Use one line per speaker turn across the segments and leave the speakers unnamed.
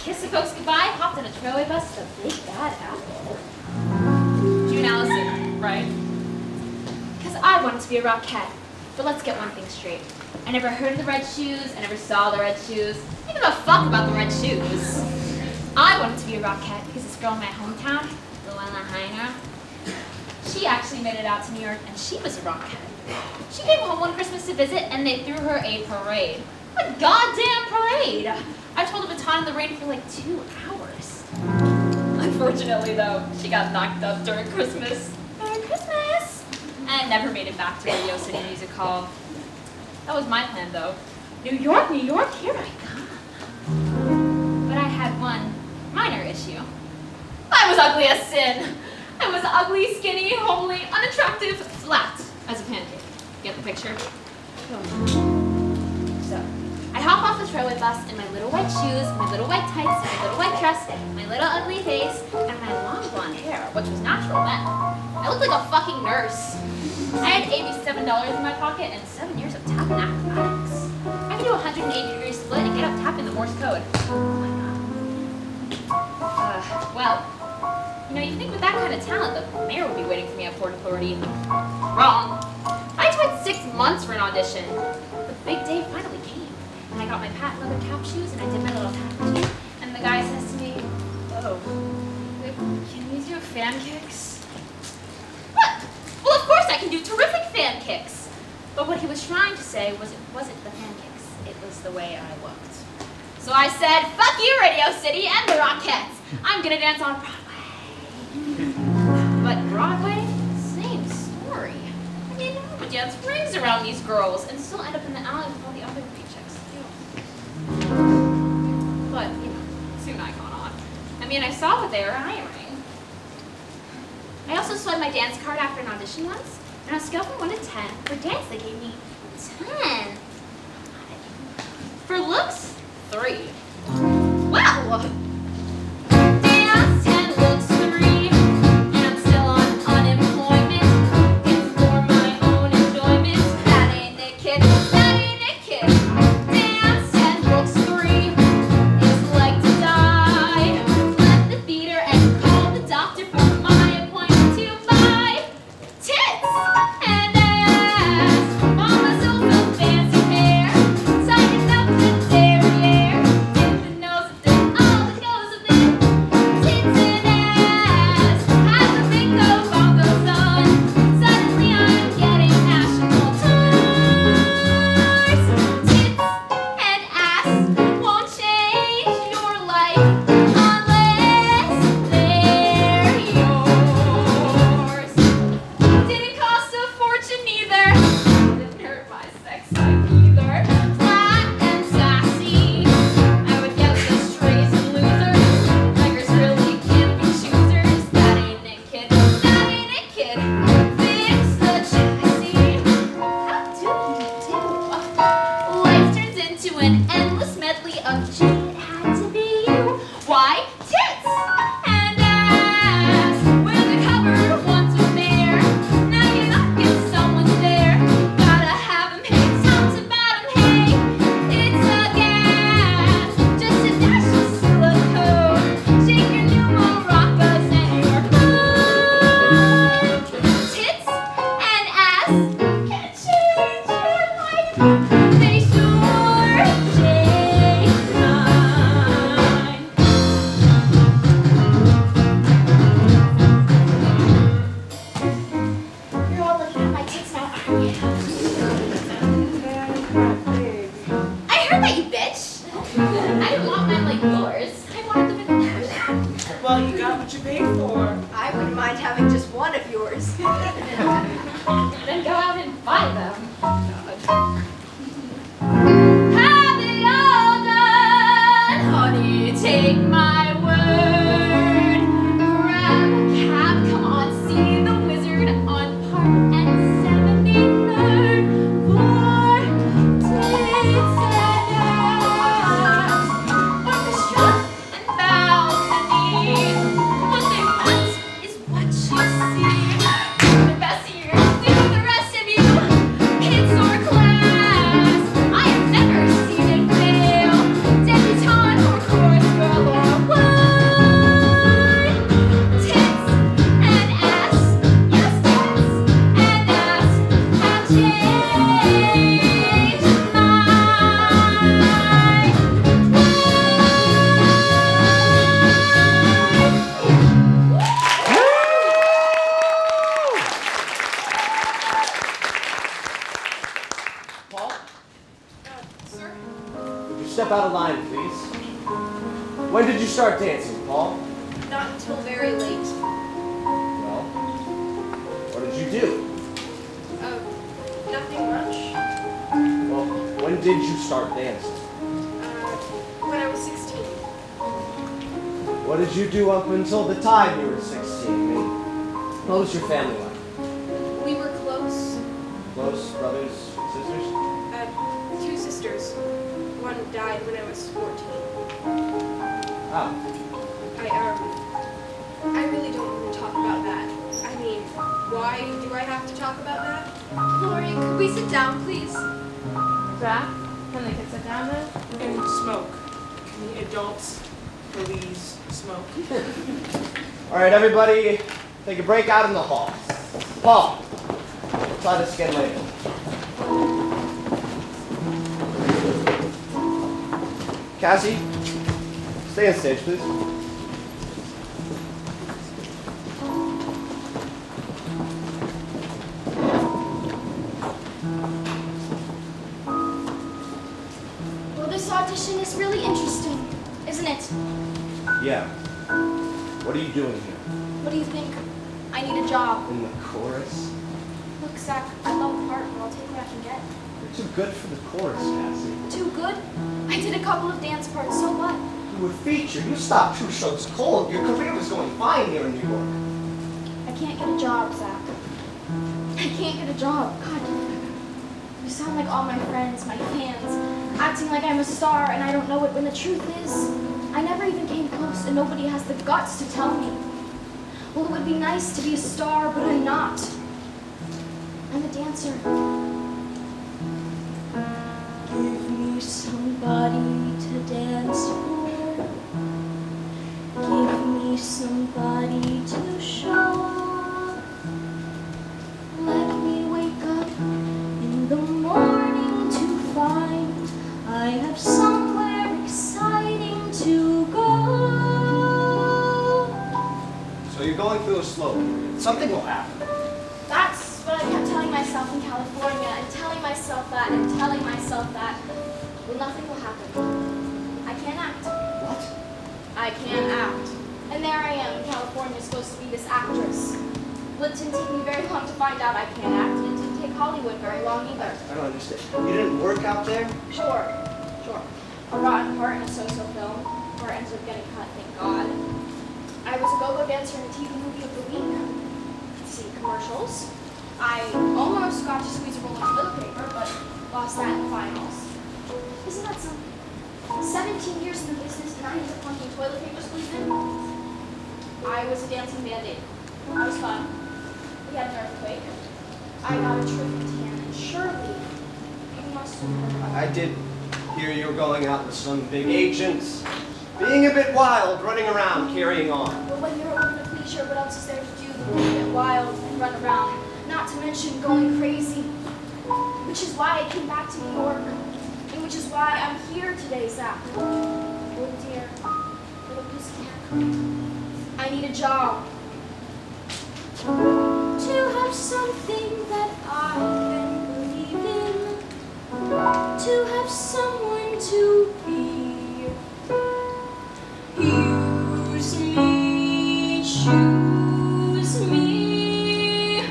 kissed the folks goodbye, hopped on a trailway bus to the big bad apple. June Allison, right? Because I wanted to be a Rockette. But let's get one thing straight. I never heard of the red shoes, I never saw the red shoes. I didn't give a fuck about the red shoes. I wanted to be a Rockette because this girl in my hometown, Luella Heiner, she actually made it out to New York and she was a Rockette. She came home one Christmas to visit and they threw her a parade. A goddamn parade! I told a baton in the rain for like 2 hours. Unfortunately though, she got knocked up during Christmas. Merry Christmas! And never made it back to Radio City Music Hall. That was my plan though. New York, here I come. But I had one minor issue. I was ugly as sin. I was ugly, skinny, homely, unattractive, flat as a pancake. Get the picture? So, I hop off the trailway bus in my little white shoes, my little white tights, my little white dress, my little ugly face, and my long blonde hair, which was natural then. I looked like a fucking nurse. I had $87 in my pocket and 7 years of tap and acrobatics. I could do a 180-degree split and get up tapping the Morse code. Oh my god. Well, you know, you'd think with that kind of talent, the mayor would be waiting for me at Port Authority. Wrong. I had to wait 6 months for an audition. The big day finally came. And I got my patent leather cap shoes and I did my little tattoo. And the guy says to me, "Oh, can you do fan kicks?" What? Well, of course I can do terrific fan kicks. But what he was trying to say was it wasn't the fan kicks, it was the way I looked. So I said, "Fuck you, Radio City and the Rockettes. I'm gonna dance on Broadway." But Broadway, same story. I mean, I would dance rings around these girls and still end up in the alley with all the other rejects too. But, you know, soon I caught on. I mean, I saw what they were hiring. I also swiped my dance card after an audition once, and on a scale from 1 to 10, for dance they gave me 10. For looks, 3. Wow! Dance 10, looks 3, and I'm still on unemployment. It's for my own enjoyment. That ain't it, kid. That ain't it, kid. Dance 10, looks 3. It's like to die. Left the theater and called the doctor for my appointment to buy tits and ass. Mama so full fancy hair, tighten up the derriere, dip the nose of it, all that goes with it. Tits and ass, have the bingo bongos on. Suddenly I'm getting national tours. Tits and ass won't change your life unless they're yours. Didn't cost a fortune either. Didn't hurt my sex life either. Flat and sassy. I would get the strays and losers. Beggars really can't be choosers. That ain't it, kid. That ain't it, kid. Fix the chassis. How do you do? Life turns into an endless medley of gee, it had to be you. Why? Tits and ass. Where the cupboard once was there. Now you're not getting someone's there. Gotta have 'em, hey, top to bottom, hey. It's a gas. Just a dash of silicone. Shake your new maracas and you're fine. Tits and ass can change your life. They sure change mine. You're all looking at my tits now, aren't you? I heard that, you bitch. I didn't want mine like yours. I wanted them in the
Well, you got what you paid for.
I wouldn't mind having just one of yours.
Then go out and buy them. Have it all done, honey, take my word. Grab a cab, come on, see the wizard on Park and 73rd. For tits and ass, orchestra and balcony. What they want is what you see.
did you start dancing, Paul?
Not until very late.
Well, what did you do?
Nothing much.
Well, when did you start dancing?
When I was 16.
What did you do up until the time you were 16? I mean, what was your family like?
We were close.
Close brothers, sisters?
2 sisters. One died when I was 14.
How?
I really don't want to talk about that. I mean, why do I have to talk about that?
Lori, could we sit down, please? Zack, can the kids sit down now?
And smoke. Can the adults please smoke?
All right, everybody, take a break out in the hall. Paul, we'll try this again later. Cassie, stay on stage, please.
Well, this audition is really interesting, isn't it?
Yeah. What are you doing here?
What do you think? I need a job.
In the chorus?
Look, Zack, I love the part, but I'll take what I can get.
You're too good for the chorus, Cassie.
Too good? I did a couple of dance parts, so what?
You were featured. You stopped 2 shows cold. Your career was going fine here in New York.
I can't get a job, Zack. I can't get a job. God, you sound like all my friends, my fans, acting like I'm a star and I don't know it, when the truth is, I never even came close and nobody has the guts to tell me. Well, it would be nice to be a star, but I'm not. I'm a dancer. Give me somebody to dance for. Give me somebody to show up. Let me wake up in the morning to find I have somewhere exciting to go.
So you're going through a slow period. Something will happen.
That's what I kept telling myself in California, and telling myself that, and telling myself that. Well, nothing will happen. I can't act.
What?
I can't act. And there I am in California, supposed to be this actress. Well, it didn't take me very long to find out I can't act, and it didn't take Hollywood very long either.
I don't understand. You didn't work out there?
Sure. A rotten part in a so-so film, where it ends up getting cut, thank God. I was a go-go dancer in a TV movie of the week. Let's see, commercials. I almost got to squeeze a roll of toilet paper, but lost that in the finals. Isn't that something? 17 years in the business and I ended up flunking toilet paper squeezing. I was a dancing band-aid. That was fun. We had an earthquake. I got a terrific tan, and surely you must have heard about
I did hear you were going out with some big agents. Being a bit wild, running around, carrying on.
Well, when you're a woman of leisure, what else is there to do than get wild and run around? Not to mention going crazy. Which is why I came back to New York. And which is why I'm here today, Zack. Oh dear. Little pussycat. I need a job. To have something that I can believe in. To have someone to be. Use me, choose me.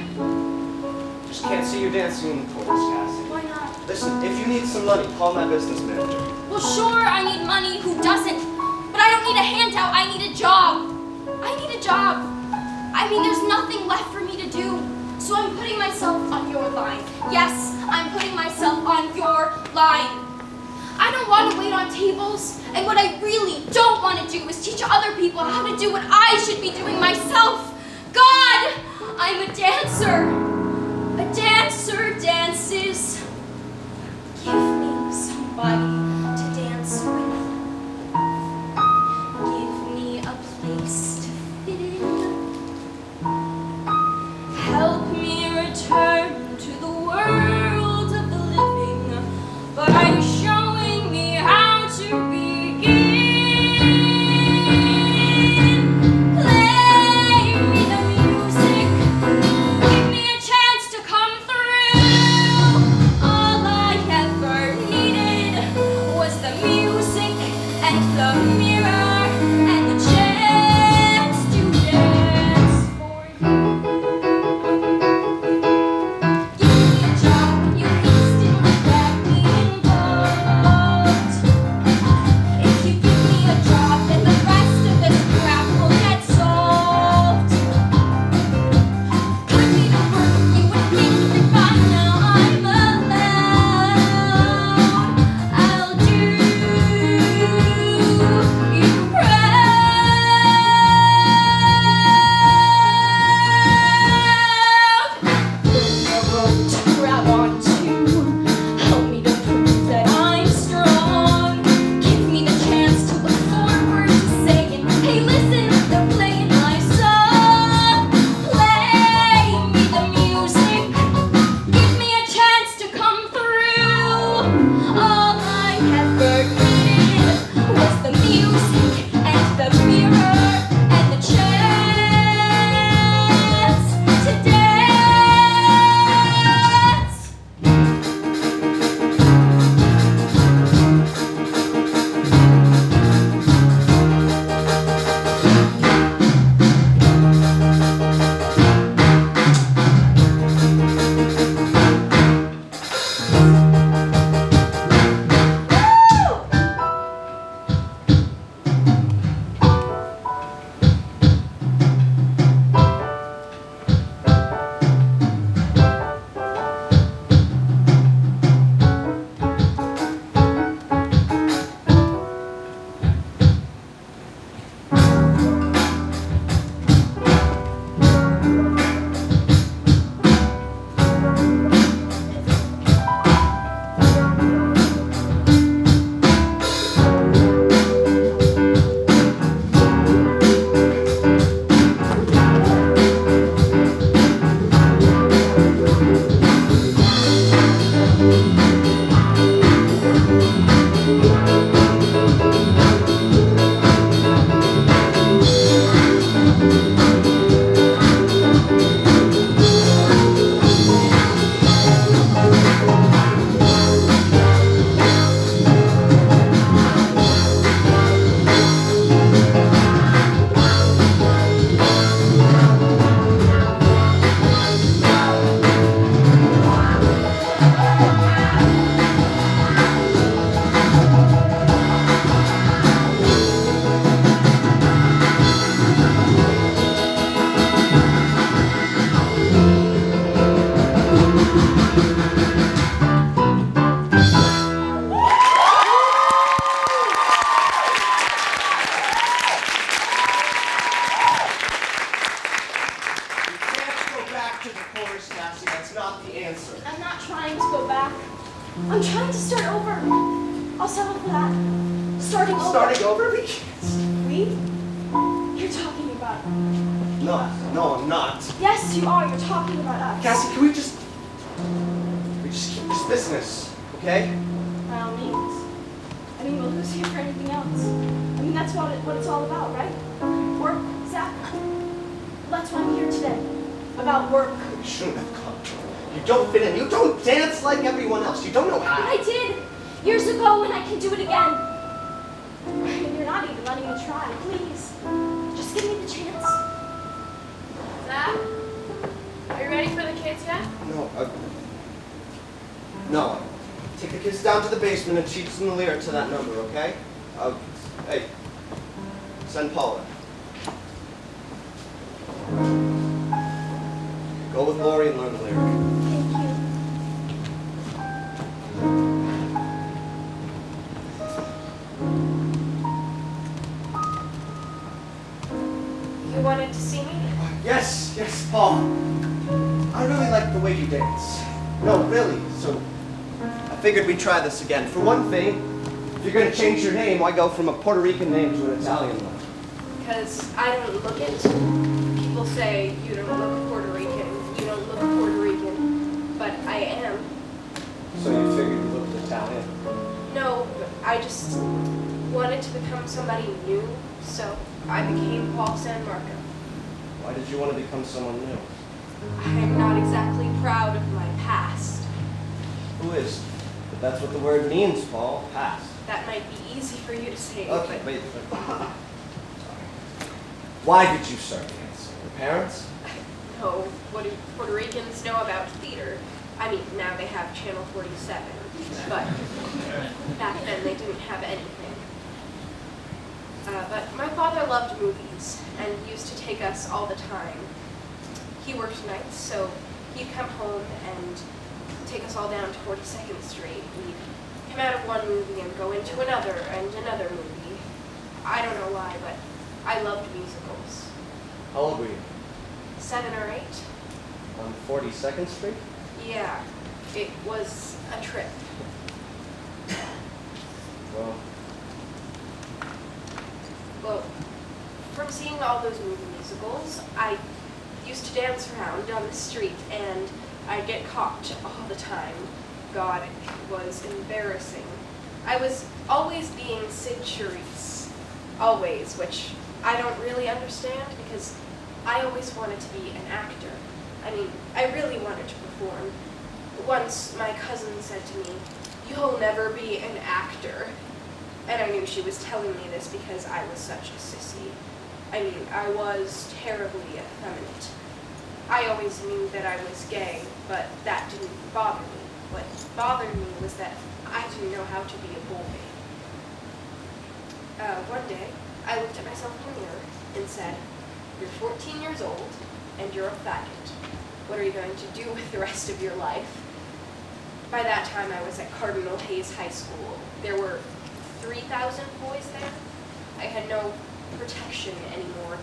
Just can't see you dancing in the chorus, Cassie.
Why not?
Listen, if you need some money, call my business manager.
Well, sure, I need money. Who doesn't? But I don't need a handout. I need a job. I need a job. I mean, there's nothing left for me to do. So I'm putting myself on your line. Yes, I'm putting myself on your line. I don't want to wait on tables. And what I really don't want to do is teach other people how to do what I should be doing myself. God, I'm a dancer. A dancer dances. Give me somebody to dance with. Give me a place to fit in. Help me return to the world of the living by showing me how to begin. Play me the music. Give me a chance to come through. I'm trying to start over. I'll settle for that. Starting over.
Starting over? We can't.
We? You're talking about...
No, I'm not.
Yes, you are. You're talking about us.
Cassie, can we just keep this business, okay?
By all means. I mean, well, who's here for anything else? I mean, that's what it's all about, right? Work, Zach. That's why I'm here today. About work.
You shouldn't have come. You don't fit in. You don't dance like everyone else. You don't know how.
But I did. Years ago, and I can do it again. And you're not even letting me try. Please. Just give me the chance.
Zach, are you ready for the kids yet?
No. Take the kids down to the basement and teach them the lyrics to that number, okay? Hey, send Paula. Go with Lori and learn the lyric.
Thank you.
You wanted to see me?
Yes, Paul. I really like the way you dance. No, really. So I figured we'd try this again. For one thing, if you're going to change your name, why go from a Puerto Rican name to an Italian one?
Because I don't look it. People say you don't look Puerto Rican, you don't look Puerto Rican, but I am.
So you figured you looked Italian?
No, I just wanted to become somebody new, so I became Paul San Marco.
Why did you want to become someone new?
I'm not exactly proud of my past.
Who is? But that's what the word means, Paul. Past.
That might be easy for you to say,
Okay,
but
wait. Why did you start dancing? Your parents?
no, what do Puerto Ricans know about theater? I mean, now they have Channel 47, but back then they didn't have anything. But my father loved movies and used to take us all the time. He worked nights, so he'd come home and take us all down to 42nd Street. We'd come out of one movie and go into another and another movie. I don't know why, but I loved musicals.
How old were you?
7 or 8?
On 42nd Street?
Yeah, it was a trip. Well, from seeing all those movie musicals, I used to dance around on the street and I'd get caught all the time. God, it was embarrassing. I was always being Sid Charisse. Always, which I don't really understand because I always wanted to be an actor. I mean, I really wanted to perform. Once my cousin said to me, "You'll never be an actor." And I knew she was telling me this because I was such a sissy. I mean, I was terribly effeminate. I always knew that I was gay, but that didn't bother me. What bothered me was that I didn't know how to be a boy. One day, I looked at myself in the mirror and said, "You're 14 years old, and you're a faggot. What are you going to do with the rest of your life?" By that time, I was at Cardinal Hayes High School. There were 3,000 boys there. I had no protection anymore.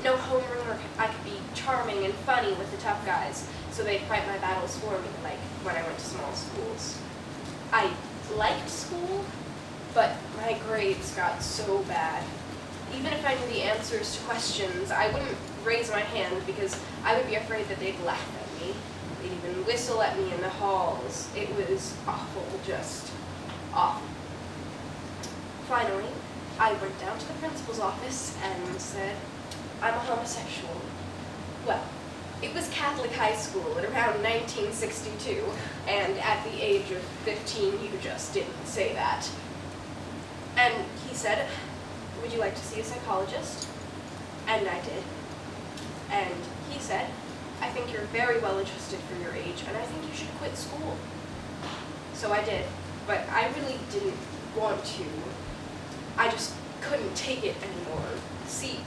No homeroom where I could be charming and funny with the tough guys, so they'd fight my battles for me, like when I went to small schools. I liked school, but my grades got so bad. Even if I knew the answers to questions, I wouldn't raise my hand because I would be afraid that they'd laugh at me. They'd even whistle at me in the halls. It was awful, just awful. Finally, I went down to the principal's office and said, "I'm a homosexual." Well, it was Catholic high school at around 1962, and at the age of 15, you just didn't say that. And he said, "Would you like to see a psychologist?" And I did. And he said, "I think you're very well adjusted for your age, and I think you should quit school." So I did, but I really didn't want to. I just couldn't take it anymore. See,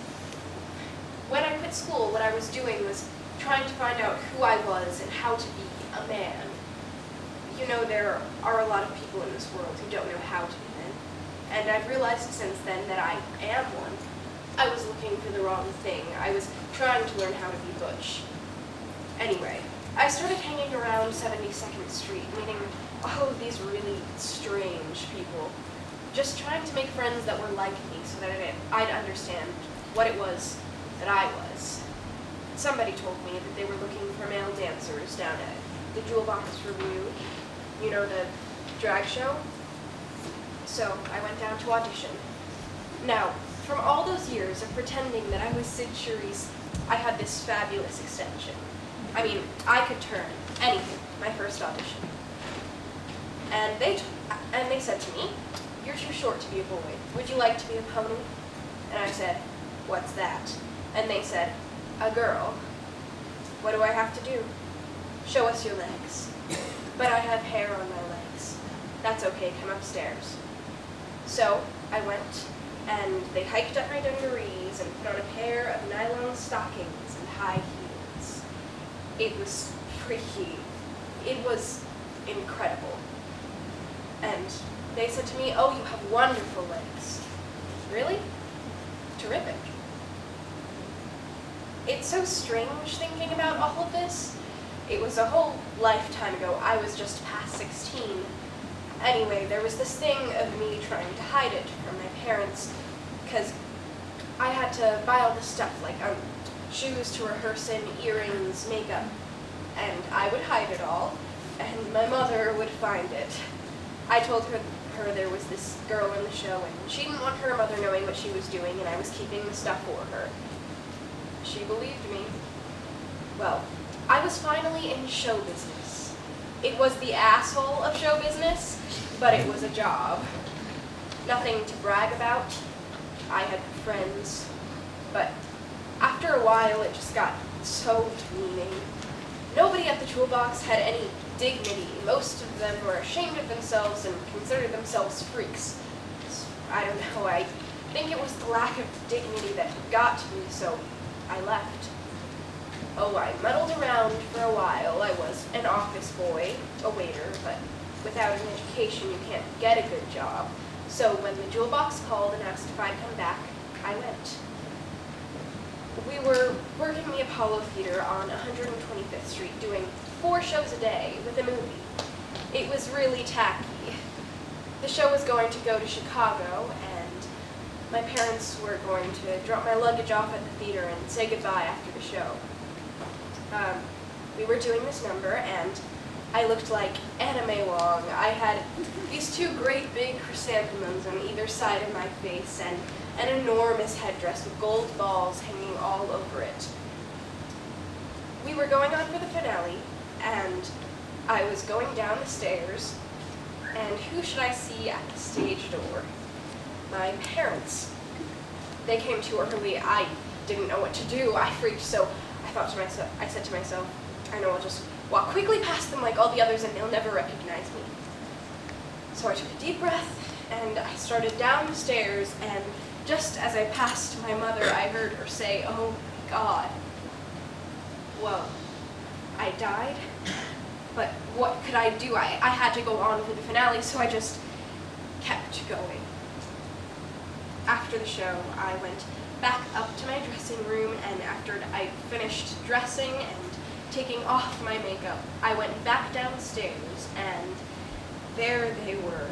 when I quit school, what I was doing was trying to find out who I was and how to be a man. You know, there are a lot of people in this world who don't know how to be men, and I've realized since then that I am one. I was looking for the wrong thing. I was trying to learn how to be butch. Anyway, I started hanging around 72nd Street, meeting all of these really strange people, just trying to make friends that were like me so that I'd understand what it was that I was. Somebody told me that they were looking for male dancers down at the Jewel Box Review, you know, the drag show. So I went down to audition. Now, from all those years of pretending that I was Sid Cherise, I had this fabulous extension. I mean, I could turn anything my first audition. And they said to me, "You're too short to be a boy. Would you like to be a pony?" And I said, "What's that?" And they said, "A girl." "What do I have to do?" "Show us your legs." "But I have hair on my legs." "That's okay, come upstairs." So I went, and they hiked up my dungarees and put on a pair of nylon stockings and high heels. It was freaky. It was incredible. And they said to me, "Oh, you have wonderful legs." "Really?" "Terrific." It's so strange thinking about all of this. It was a whole lifetime ago. I was just past 16. Anyway, there was this thing of me trying to hide it from my parents, because I had to buy all this stuff, like shoes to rehearse in, earrings, makeup, and I would hide it all, and my mother would find it. I told her there was this girl in the show, and she didn't want her mother knowing what she was doing, and I was keeping the stuff for her. She believed me. Well, I was finally in show business. It was the asshole of show business, but it was a job. Nothing to brag about. I had friends, but after a while it just got so demeaning. Nobody at the Jewel Box had any dignity. Most of them were ashamed of themselves and considered themselves freaks. I don't know, I think it was the lack of dignity that got to me, so I left. Oh, I muddled around for a while. I was an office boy, a waiter, but without an education you can't get a good job. So when the Jewel Box called and asked if I'd come back, I went. We were working the Apollo Theatre on 125th Street, doing 4 shows a day with a movie. It was really tacky. The show was going to go to Chicago, and my parents were going to drop my luggage off at the theater and say goodbye after the show. We were doing this number, and I looked like Anime Wong. I had these 2 great big chrysanthemums on either side of my face, and an enormous headdress with gold balls hanging all over it. We were going on for the finale, and I was going down the stairs, and who should I see at the stage door? My parents. They came too early. I didn't know what to do. I freaked, so I said to myself, I know I'll just walk quickly past them like all the others and they'll never recognize me. So I took a deep breath and I started down the stairs, and just as I passed my mother, I heard her say, "Oh God." Well, I died, but what could I do? I had to go on for the finale, so I just kept going. After the show, I went back up to my dressing room, and after I finished dressing and taking off my makeup, I went back downstairs, and there they were,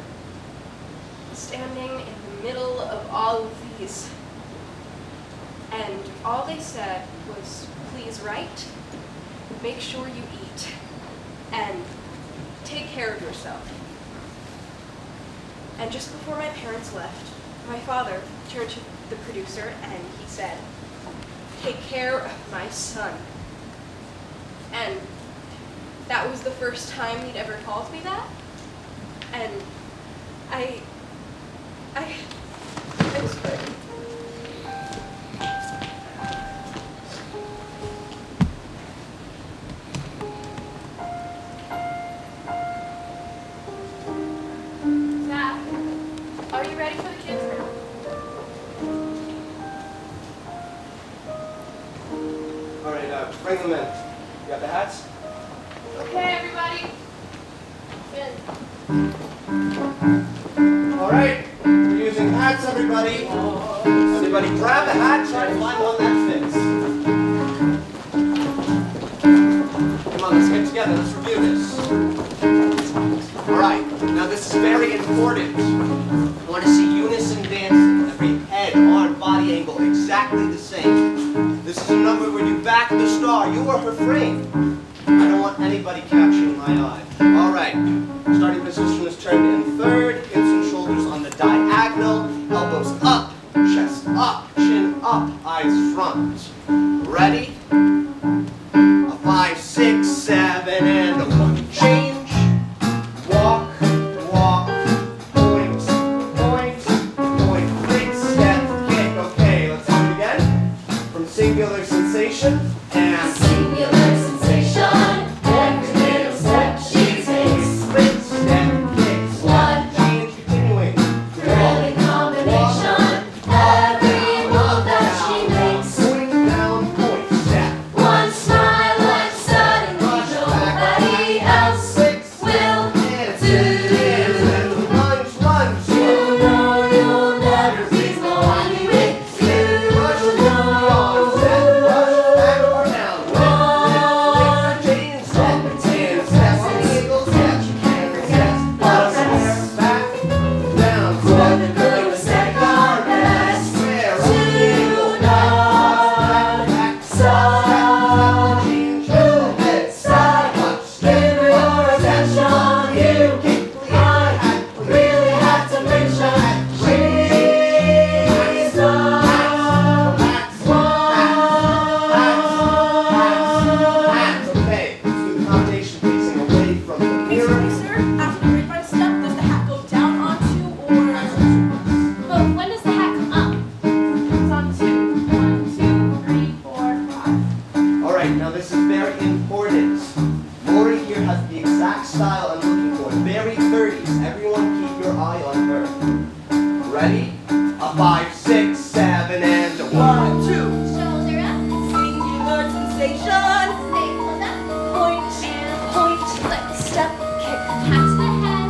standing in the middle of all of these. And all they said was, "Please write, make sure you eat, and take care of yourself." And just before my parents left, my father turned to the producer and he said, "Take care of my son." And that was the first time he'd ever called me that. And I was hurt.
Zach, are you ready for the kids now?
All right, bring them in. You got the hats?
Okay, everybody. Good.
All right, we're using hats, everybody. Everybody grab a hat, try to find one that fits. Come on, let's get together, let's review this. All right. important. I want to see unison dancing. Every head, arm, body angle exactly the same. This is a number where you back the star. You are her frame. I don't want anybody catching my eye. All right. Starting position is turned in third. Hips and shoulders on the diagonal. Elbows up, chest up, chin up, eyes front. Ready? A 5, 6, 7, and a 1. Change. Walk, walk, point, point, point. Quick step, kick. Okay, let's do it again. From singular sensation and
Singular sensation, every little step she takes.
quick step, kicks.
One.
Change, continuing.
Thrilling combination, every move that she makes.
Going down, point, step.
One smile and suddenly nobody else
Six,
will
and
do.
and lunge, lunge.
You know you'll never be lonely with you.
Rush, on, step, rush, back or down.
One.
Change, step, and step on the eagle, step, and step. Bottom, back, down,
For the
step,
good of second best.
square,
To
eagle,
nod.
back,
Side.
change, head,
Side.
touch,
Give
step,
her your
up,
attention.
step,
You.
kick,
I really have to mention. She's not
Okay, let's do the combination facing away from the mirror.
Excuse me, sir. After the grapevine step, does the hat go down onto or
But when does the hat come up?
comes onto? 1, 2, 3, 4, 5.
All right, now this is very important. Lori here has the exact style I'm looking for. Very 30s. Everyone keep your eye on her. Ready? A 5, 6, 7, and a 1, 2.
Shoulder up,
Singular sensation.
staples up,
Point.
and point, flip, step, kick, hat to the head,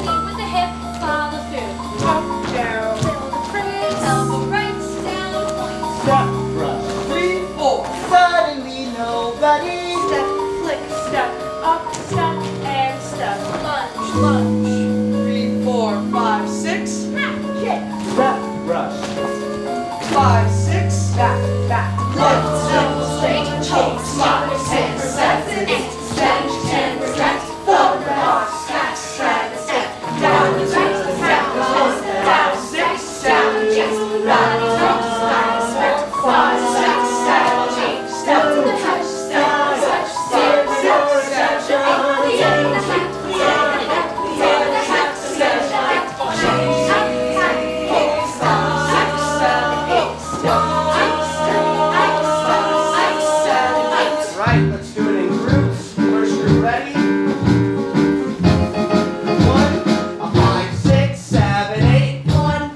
lead with the hip, follow through,
Up, down.
build the phrase, elbow right, down, point,
Step.
Brush.
3, 4.
Suddenly nobody.
Step, flick, step, up, step, and step.
lunge,
Lunge. 3, 4, 5, 6.
hat,
Kick.
Step. Brush.
5, 6. Back, back.
left,
Left.
double, straight, choke, smart, 10, 7, 8, step, 10, step, forward, back, stride, step, down, right, step, down, 6, down, chest, body, drop, spine, step, 5, 6, 7, 8, step to the touch, step, touch, step, step, step, the hat, the hat, the hat, step, change, up, tap, kick, stop, 6, 7, 8, step,
Right, let's do it in groups. First group ready? 1, a 5, 6, 7, 8.
1,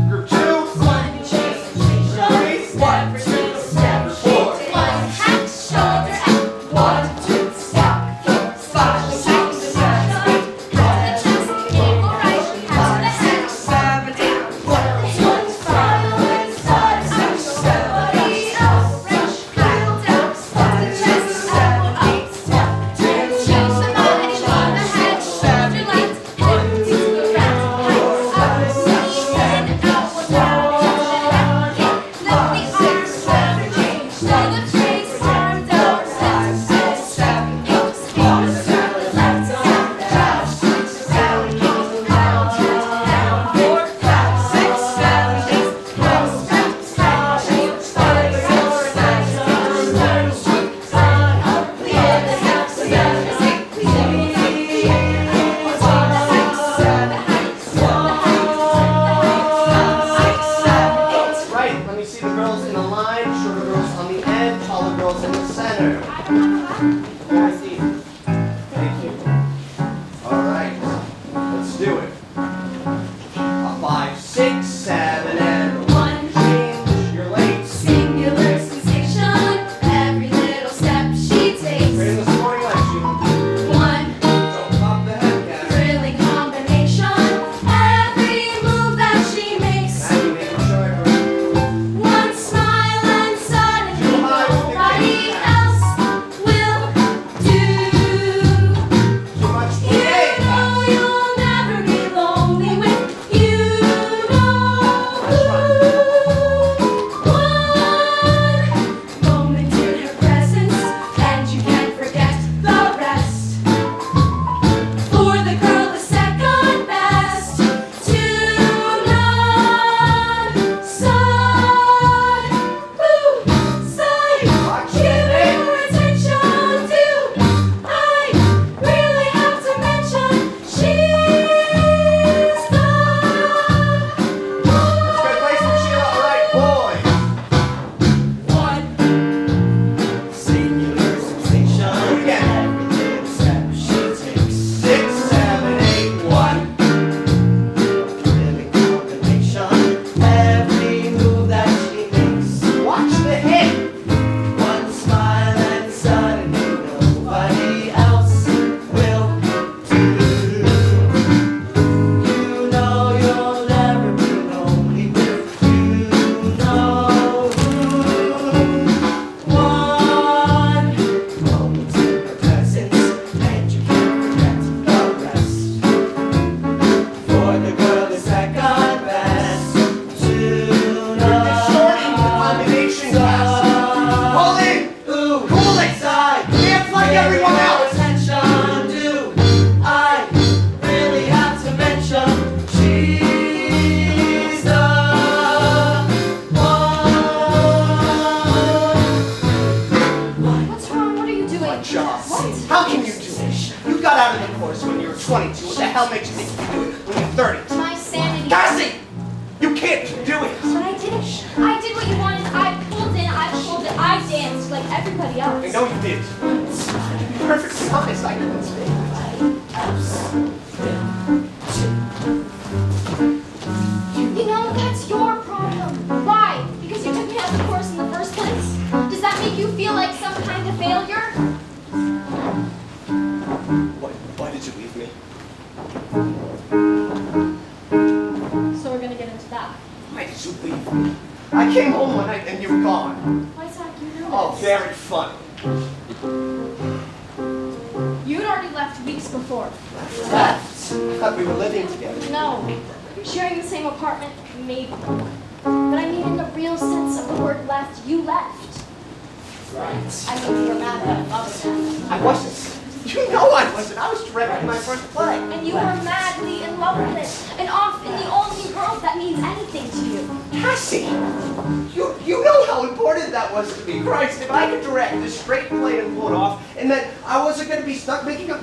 Group 2.
1, change, 3, step, 2, step, 4, 1, hat, shoulder up, 1, 2, step, 4, 5, 6, 7, 8, hat to the chest, ankle right, hat to the head,
7, 8.
1, 5, side, 6, 7, 8, up, rush, heel down, step to the chest, elbow up, step, 10, change the body, lean the head, shoulder left, hip to the ground, height up, knee in, elbow down, push it up, kick, lift the arms, shoulder change, shoulder trace, arm down, step, 6, 7, 8, hips to the left, down, down, down, kick, down, down, 4, 5, 6, 7, 8, step, step, step, change, side, side, turn, sweep, side, up, the other half, 7, 8, we do it up, the end, 5, 6, 7, 8, step, the height, 6, 7, 8.
Right, let me see the girls in a line. Shorter girls on the end, taller girls in the center. Cassie. Thank you. All right, let's do it. A 5, 6, 7, and
1,
change. You're late.
singular sensation, every little step she takes.
Straighten the scoring line,
1,
don't pop the head, Cassie.
thrilling combination, every move that she makes.
Maggie, making sure I heard.
One smile and suddenly nobody else danced like everybody else.
I know you did. To be perfectly honest, I couldn't stay.
You know, that's your problem. Why? Because you took me out of the course in the first place? Does that make you feel like some kind of failure?
Why did you leave me?
So we're gonna get into that.
Why did you leave me? I came home one night and you were gone.
Why, Zack, you know
Oh,
this.
very funny.
You'd already left weeks before.
Left? I thought we were living together.
No. Sharing the same apartment, maybe. But I mean, in the real sense of the word left, you left.
Right.
I mean, you were mad that I loved him.
I wasn't. You know I wasn't. I was directing my first play.
And you were madly in love with it. And off in the only world that means anything to you.
Cassie, you know how important that was to me. Christ, if I could direct this straight play and pull it off, and that I wasn't going to be stuck making up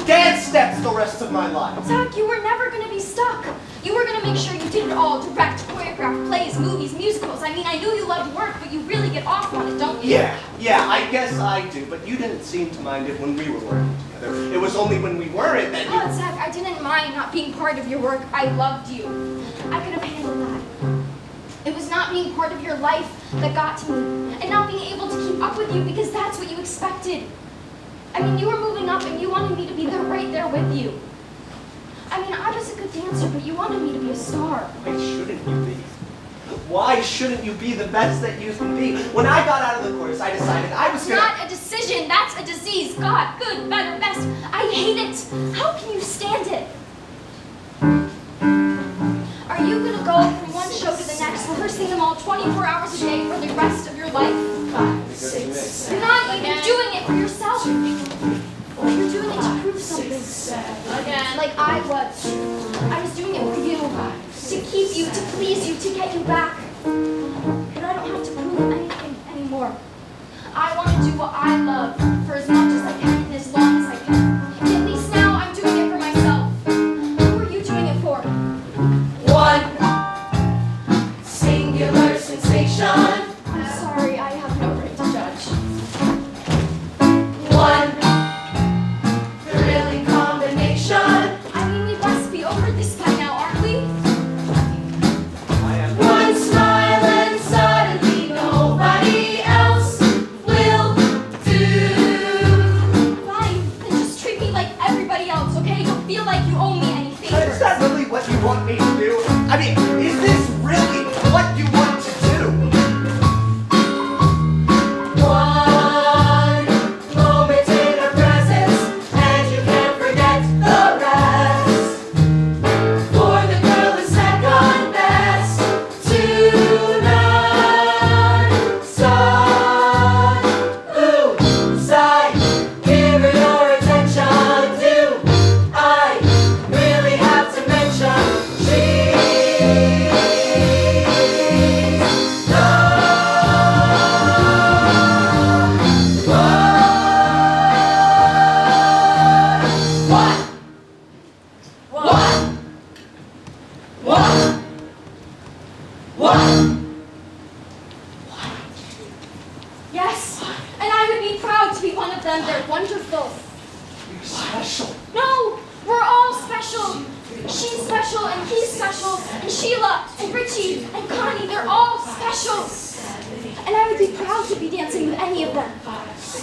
dance steps the rest of my life.
Zack, you were never going to be stuck. You were going to make sure you did it all. Direct, choreograph, plays, movies, musicals. I mean, I knew you loved work, but you really get off on it, don't you?
Yeah, I guess I do. But you didn't seem to mind it when we were working together. It was only when we weren't that you...
Oh, Zack, I didn't mind not being part of your work. I loved you. I could have handled that. It was not being part of your life that got to me, and not being able to keep up with you because that's what you expected. I mean, you were moving up and you wanted me to be there, right there with you. I mean, I was a good dancer, but you wanted me to be a star.
Why shouldn't you be? Why shouldn't you be the best that you can be? When I got out of the course, I decided I was
It's
gonna...
not a decision, that's a disease. God, good, better, best. I hate it. How can you stand it? Are you gonna go from one show to the next, rehearsing them all 24 hours a day for the rest of your life?
5, 6, 7.
You're not even doing it for yourself. You're doing it to prove something.
Again.
Like I was. I was doing it for you. To keep you, to please you, to get you back. But I don't have to prove anything anymore. I want to do what I love for as much as I can and as long as I can. And at least now I'm doing it for myself. Who are you doing it for?
One singular sensation.
I'm sorry, I have no right to judge.
One thrilling combination.
I mean, we must be over this by now, aren't we?
I am...
One smile and suddenly nobody else will do.
Fine, then just treat me like everybody else, okay? Don't feel like you owe me any
Is
favors.
that really what you want me to do? I mean, is this really what you want to do?
One moment in her presence, and you can't forget the rest. For the girl is second best to none. Sun, ooh, sigh, give her your attention. Do I really have to mention she's
Yes, and I would be proud to be one of them. They're wonderful.
You're special.
No, we're all special. She's special, and he's special, and Sheila, and Richie, and Connie, they're all special. And I would be proud to be dancing with any of them.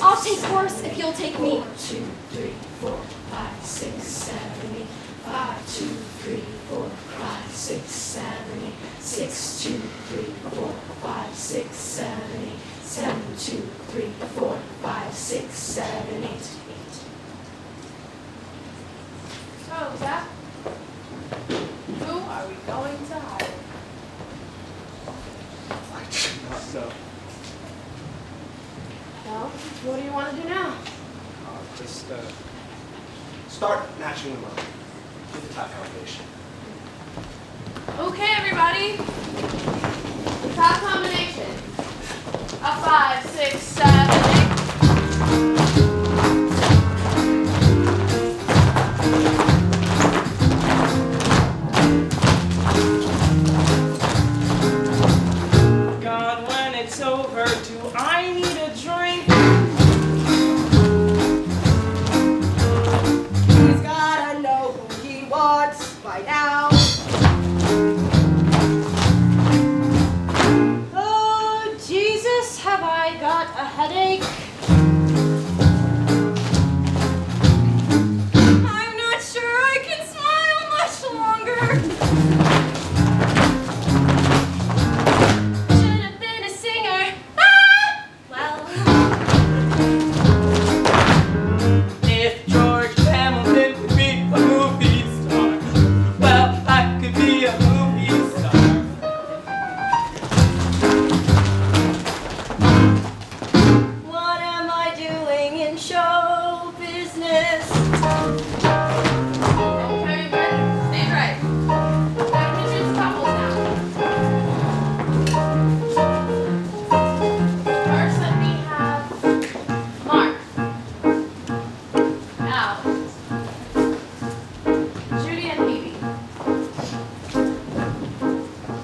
I'll take Horace if you'll take me.
2, 3, 4, 5, 6, 7, 8. 5, 2, 3, 4, 5, 6, 7, 8. 6, 2, 3, 4, 5, 6, 7, 8. 7, 2, 3, 4, 5, 6, 7, 8. So, Zack, who are we going to hire?
I do not know.
Well, what do you want to do now?
Just start matching them up with the top combination.
Okay, everybody. Top combination. A 5, 6, 7, 8.
God, when it's over, do I need a
got a headache. I'm not sure I can smile much longer. Should have been a singer. Ah! Well.
If George Hamilton could be a movie star, well, I could be a movie star.
What am I doing in show business?
Okay, ready? Stand right. That picture's couples now. First, let me have Mark, Al, Judy, and Phoebe.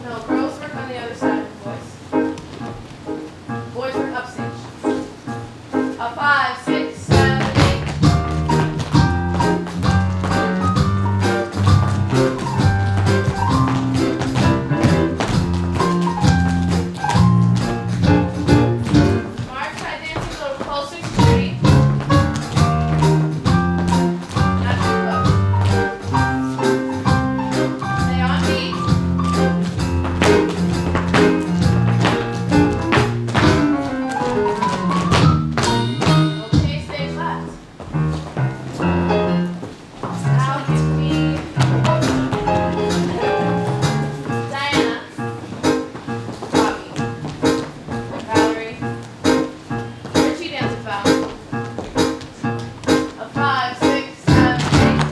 No, girls work on the other side of the boys. Boys work upstage. A 5, 6, 7, 8. Mark, try dancing a little closer to Judy. Not too close. Stay on beat. Okay, stage left. Now give me Diana, Robbie, Valerie, Richie dance about. A 5, 6, 7, 8.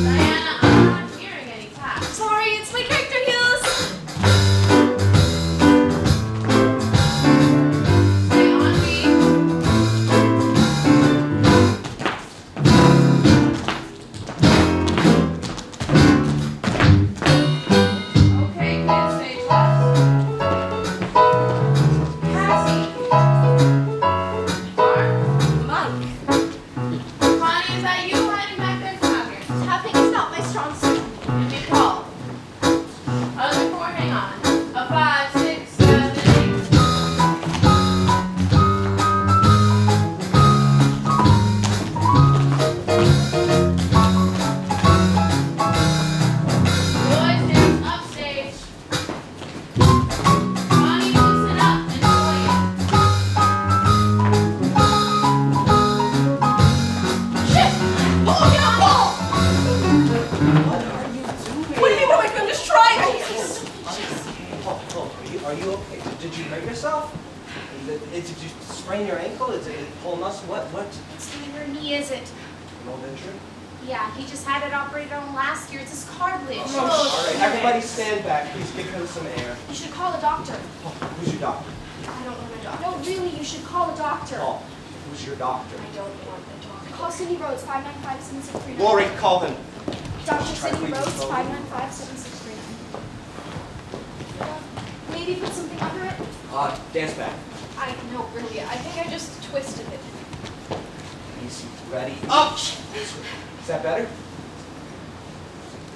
Diana, I'm not hearing any taps.
Sorry, it's my character heels.
Stay on beat. Okay, kids, stage left. Cassie. Mark. Connie, is that you hiding back there? Come out here.
Tapping is not my strong suit.
Nicole. Other 4, hang on. A 5, 6, 7, 8. Boys dance upstage. Connie, loosen up and play it. Shit! Oh, get on ball!
What are you doing?
What do you mean? What am I doing? Just try it.
Are you okay? Did you hurt yourself? Did you sprain your ankle? Is it pull muscle? What?
It's not your knee, is it?
No injury?
Yeah, he just had it operated on last year. It's his cartilage.
All right, everybody stand back. Please give him some air.
You should call a doctor.
Oh, who's your doctor?
I don't want a doctor. No, really, you should call a doctor.
Paul, who's your doctor?
I don't want a doctor. Call Cindy Rhodes, 595-7639.
Lori, call him.
Dr.
Try
Cindy
breathing
Rhodes,
slowly.
595-7639. Maybe put something under it?
Dance back.
I know, really. I think I just twisted it.
Easy, ready, up! Is that better?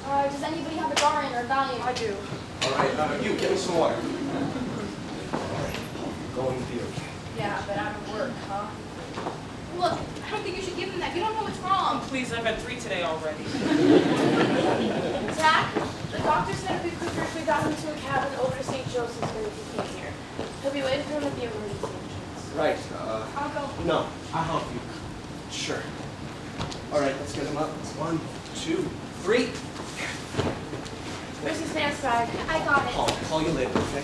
Does anybody have a Darn or Valium? I do.
All right, you, give me some water. All right, going to be okay.
Yeah, but out of work, huh?
Look, I don't think you should give him that. You don't know what's wrong.
Please, I've had 3 today already.
Zach, the doctor said if we quicker if we got him to a cabin over St. Joseph's when he came here. He'll be waiting for him at the emergency entrance.
Right,
I'll go.
no, I'll help you. Sure. All right, let's get him up. 1, 2, 3.
Where's his dance bag?
I got it.
I'll call you later, okay?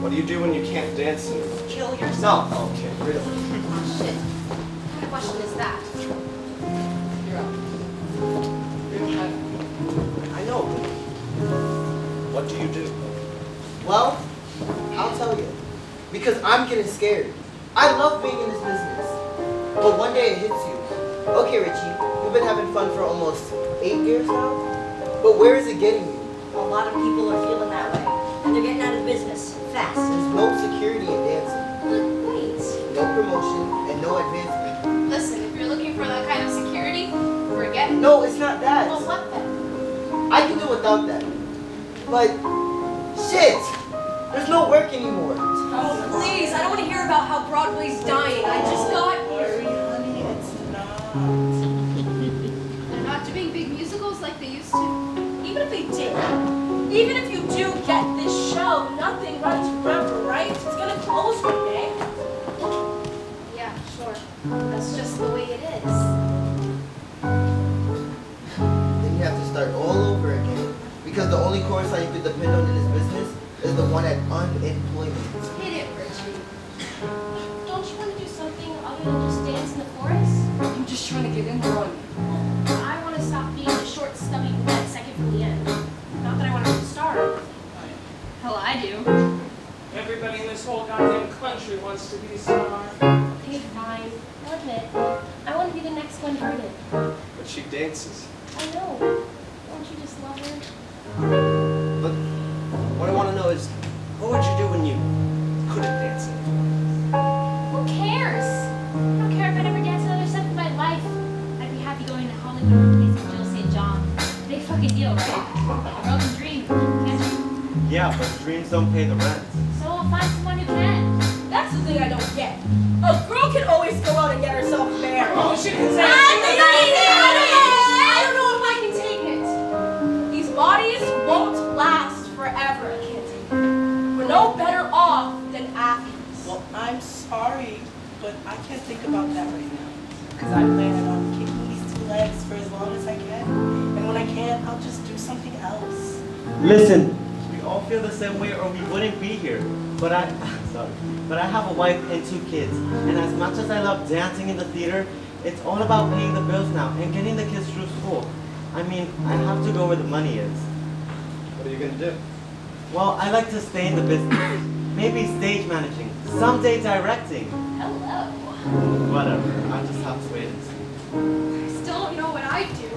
What do you do when you can't dance anymore?
Kill yourself.
No. Okay, really.
Oh, shit. What kind of question is that?
You're up.
I know. What do you do?
Well, I'll tell you. Because I'm getting scared. I love being in this business. But one day it hits you. Okay, Richie, we've been having fun for almost 8 years now. But where is it getting you?
A lot of people are feeling that way, and they're getting out of business fast.
There's no security in dancing,
But wait.
no promotion, and no advancement.
Listen, if you're looking for that kind of security, forget it.
No, it's not that.
Well, what then?
I can do without that. But, shit! There's no work anymore.
Oh, please, I don't want to hear about how Broadway's dying. I just got...
Worry, honey, it's not.
They're not doing big musicals like they used to.
Even if they did, even if you do get this show, nothing runs forever, right? It's gonna close one day.
Yeah, sure. That's just the way it is.
Then you have to start all over again. Because the only chorus line you can depend on in this business is the one at unemployment.
Hit it, Richie.
Don't you want to do something other than just dance in the chorus?
I'm just trying to get in the run.
I want to stop being the short, stubby red second from the end. Not that I want to be the star.
Hell, I do.
Everybody in this whole goddamn country wants to be a star.
Okay, fine. I'll admit. I want to be the next one heard.
But she dances.
I know. Don't you just love her?
But what I want to know is, what would you do when you couldn't dance anymore?
Who cares? I don't care if I never dance another step in my life. I'd be happy going to Hollywood and replacing Jill St. John. Big fucking deal, right? A girl can dream, can't you?
Yeah, but dreams don't pay the rent.
So I'll find someone who can.
That's the thing I don't get. A girl can always go out and get herself married.
Oh, she can say
I don't know if I can take it. These bodies won't last forever. I can't take it. We're no better off than athletes.
Well, I'm sorry, but I can't think about that right now. Because I plan on kicking these two legs for as long as I can. And when I can't, I'll just do something else.
Listen, we all feel the same way or we wouldn't be here. But I have a wife and 2 kids. And as much as I love dancing in the theater, it's all about paying the bills now and getting the kids through school. I mean, I have to go where the money is. What are you going to do? Well, I like to stay in the business. Maybe stage managing. Someday directing.
Hello.
Whatever. I'll just have to wait and see.
I still don't know what I'd do.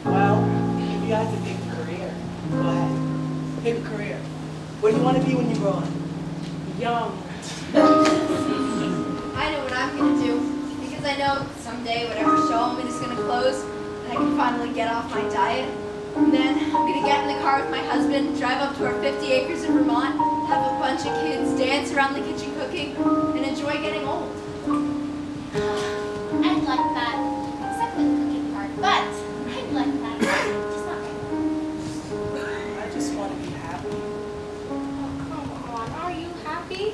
Well, if you guys to pick a career, go ahead. Pick a career. What do you want to be when you grow up?
young.
I know what I'm gonna do, because I know someday whatever show I'm in is gonna close, and I can finally get off my diet. And then I'm gonna get in the car with my husband, drive up to our 50 acres in Vermont, have a bunch of kids dance around the kitchen cooking, and enjoy getting old.
I'd like that. Except for the cooking part. But I'd like that. Just not right now.
I just want to be happy.
Oh, come on. Are you happy?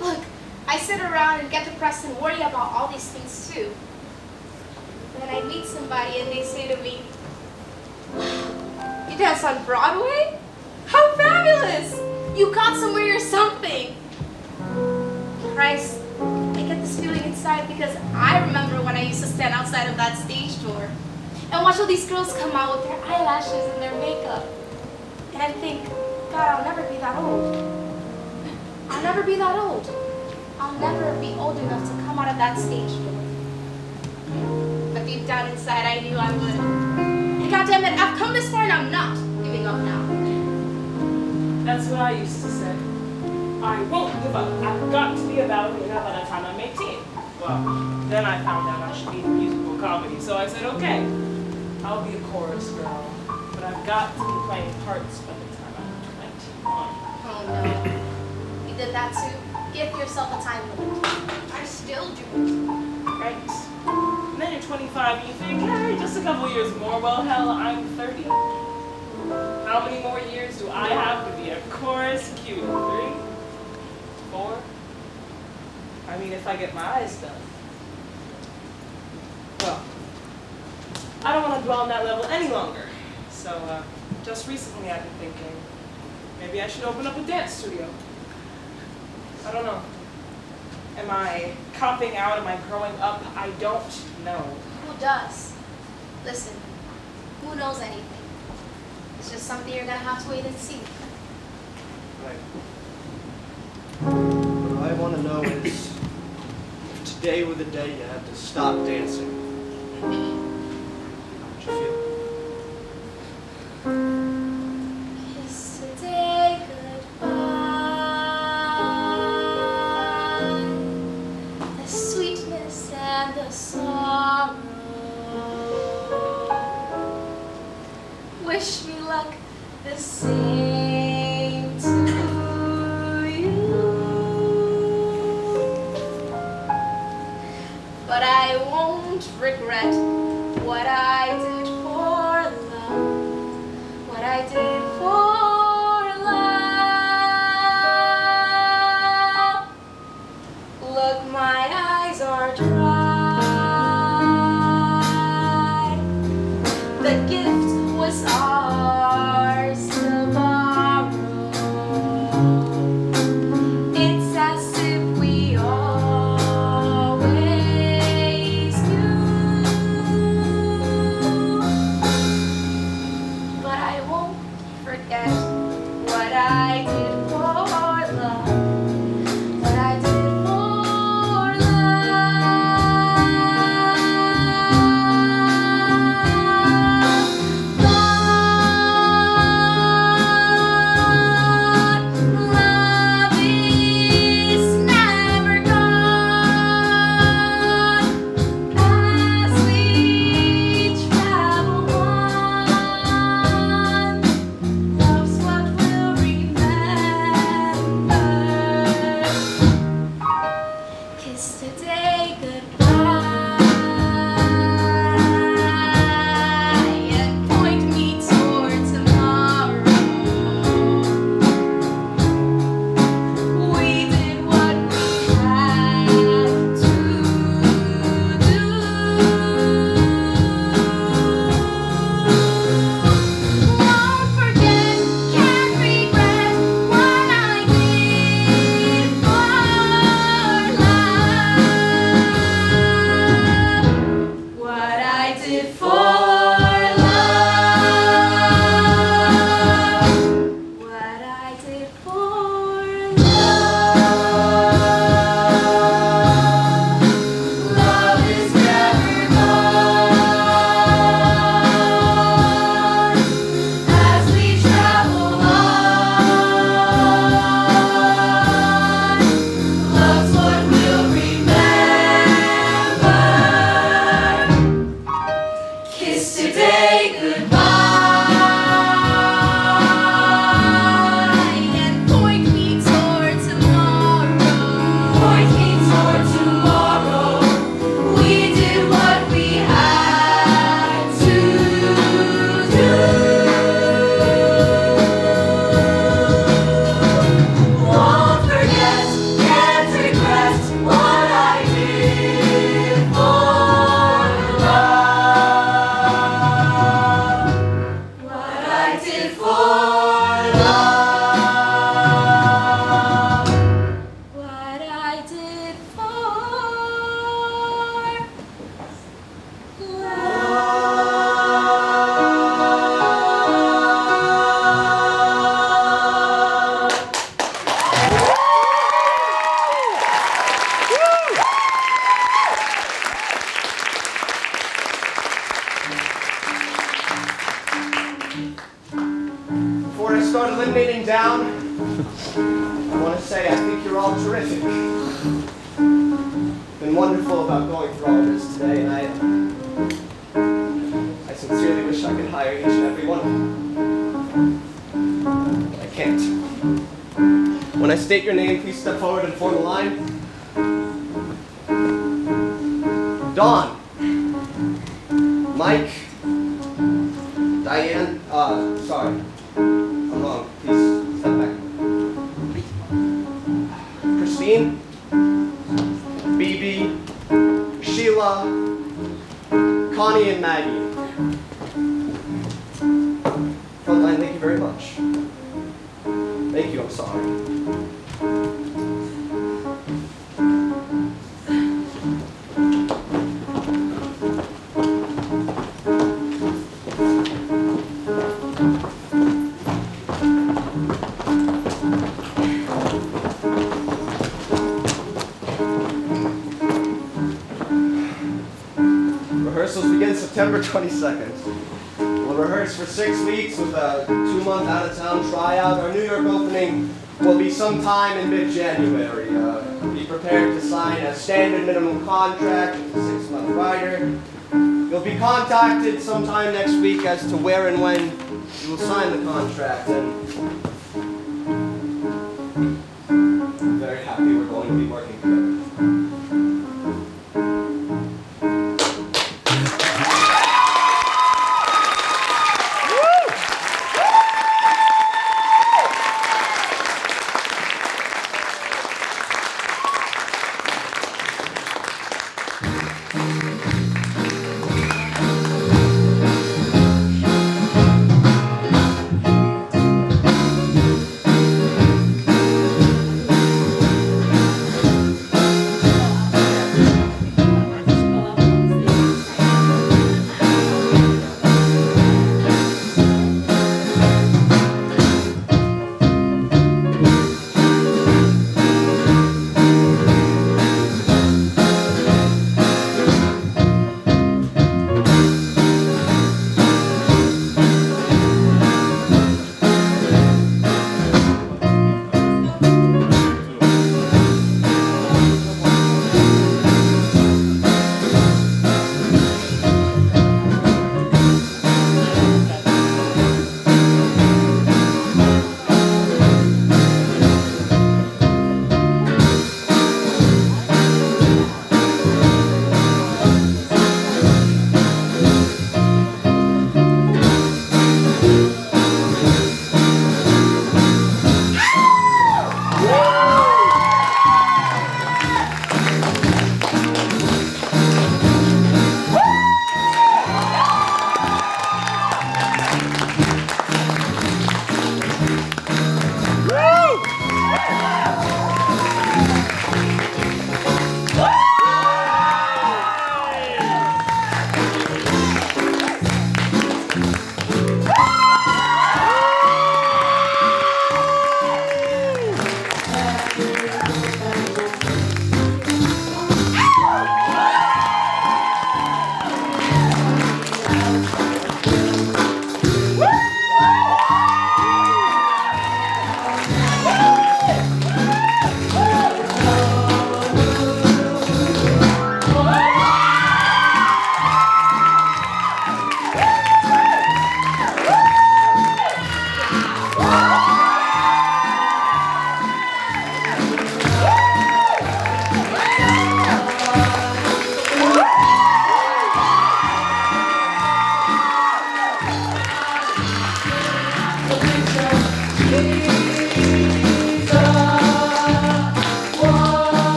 Look, I sit around and get depressed and worry about all these things too. Then I meet somebody and they say to me, "You dance on Broadway? How fabulous! You got somewhere or something." Christ, I get this feeling inside because I remember when I used to stand outside of that stage door and watch all these girls come out with their eyelashes and their makeup. And I think, God, I'll never be that old. I'll never be that old. I'll never be old enough to come out of that stage door. But deep down inside, I knew I would. And goddamn it, I've come this far and I'm not giving up now.
That's what I used to say. I won't give up. I've got to be a ballerina by the time I'm 18. Well, then I found out I should be in musical comedy, so I said, okay, I'll be a chorus girl, but I've got to be playing parts by the time I'm 21.
Oh no. You did that too? Give yourself a time limit.
I still do.
Right. And then you're 25 and you think, hey, just a couple years more. Well, hell, I'm 30. How many more years do I have to be a chorus cutie? 3? 4? I mean, if I get my eyes done. Well, I don't want to dwell on that level any longer. So, just recently I've been thinking, maybe I should open up a dance studio. I don't know. Am I copping out? Am I growing up? I don't know.
Who does? Listen, who knows anything? It's just something you're gonna have to wait and see.
Right. What I want to know is, if today were the day you had to stop dancing, how would you feel?
look the same to you. But I won't regret what I did for love, what I did for love. Look, my eyes are dry. The gift was ours to borrow. It's as if we always knew. But I won't forget what I did for love, what I did for love is never gone as we travel on. Love's what we'll remember. Kiss today goodbye and point me toward tomorrow. We did what we had to do. Won't forget, can't regret what I did for love. What I did for love. What I did for love. Love is never gone as we travel on. Love's what we'll remember. Kiss today goodbye and point me toward tomorrow. Point me toward tomorrow. We did what we had to do. Won't forget, can't regret what I did for love. What I did for love. What I did for love.
Before I start eliminating down, I want to say I think you're all terrific. Been wonderful about going through all of this today, and I sincerely wish I could hire each and every one of you. But I can't. When I state your name, please step forward and form a line. Dawn, Mike, Diane, sorry, I'm wrong. Please step back. Christine, Phoebe, Sheila, Connie, and Maggie. Frontline, thank you very much. Thank you, I'm sorry. Rehearsals begin September 22nd. We'll rehearse for 6 weeks with a 2-month out-of-town tryout. Our New York opening will be sometime in mid-January. Be prepared to sign a standard minimum contract with a 6-month rider. You'll be contacted sometime next week as to where and when You will sign the contract, and I'm very happy we're going to be working together.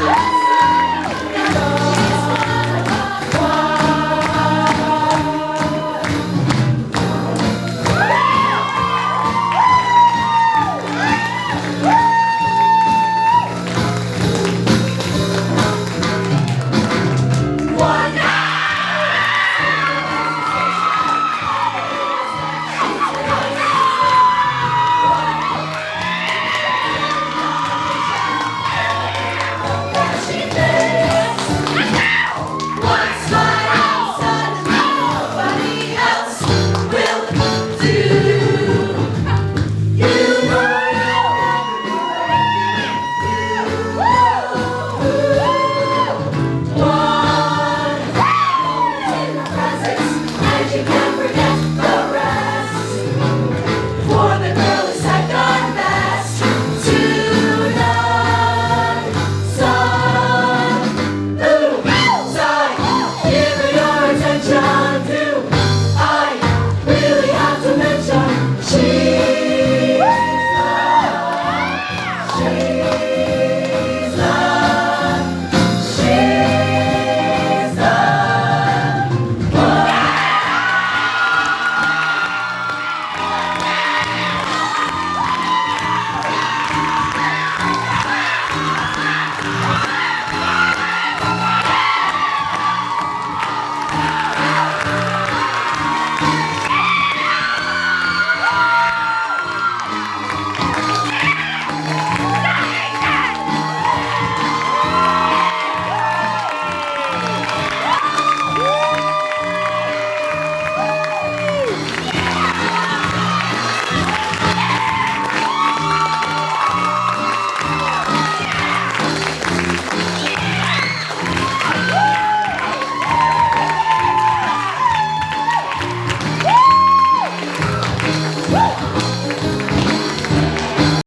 Yeah.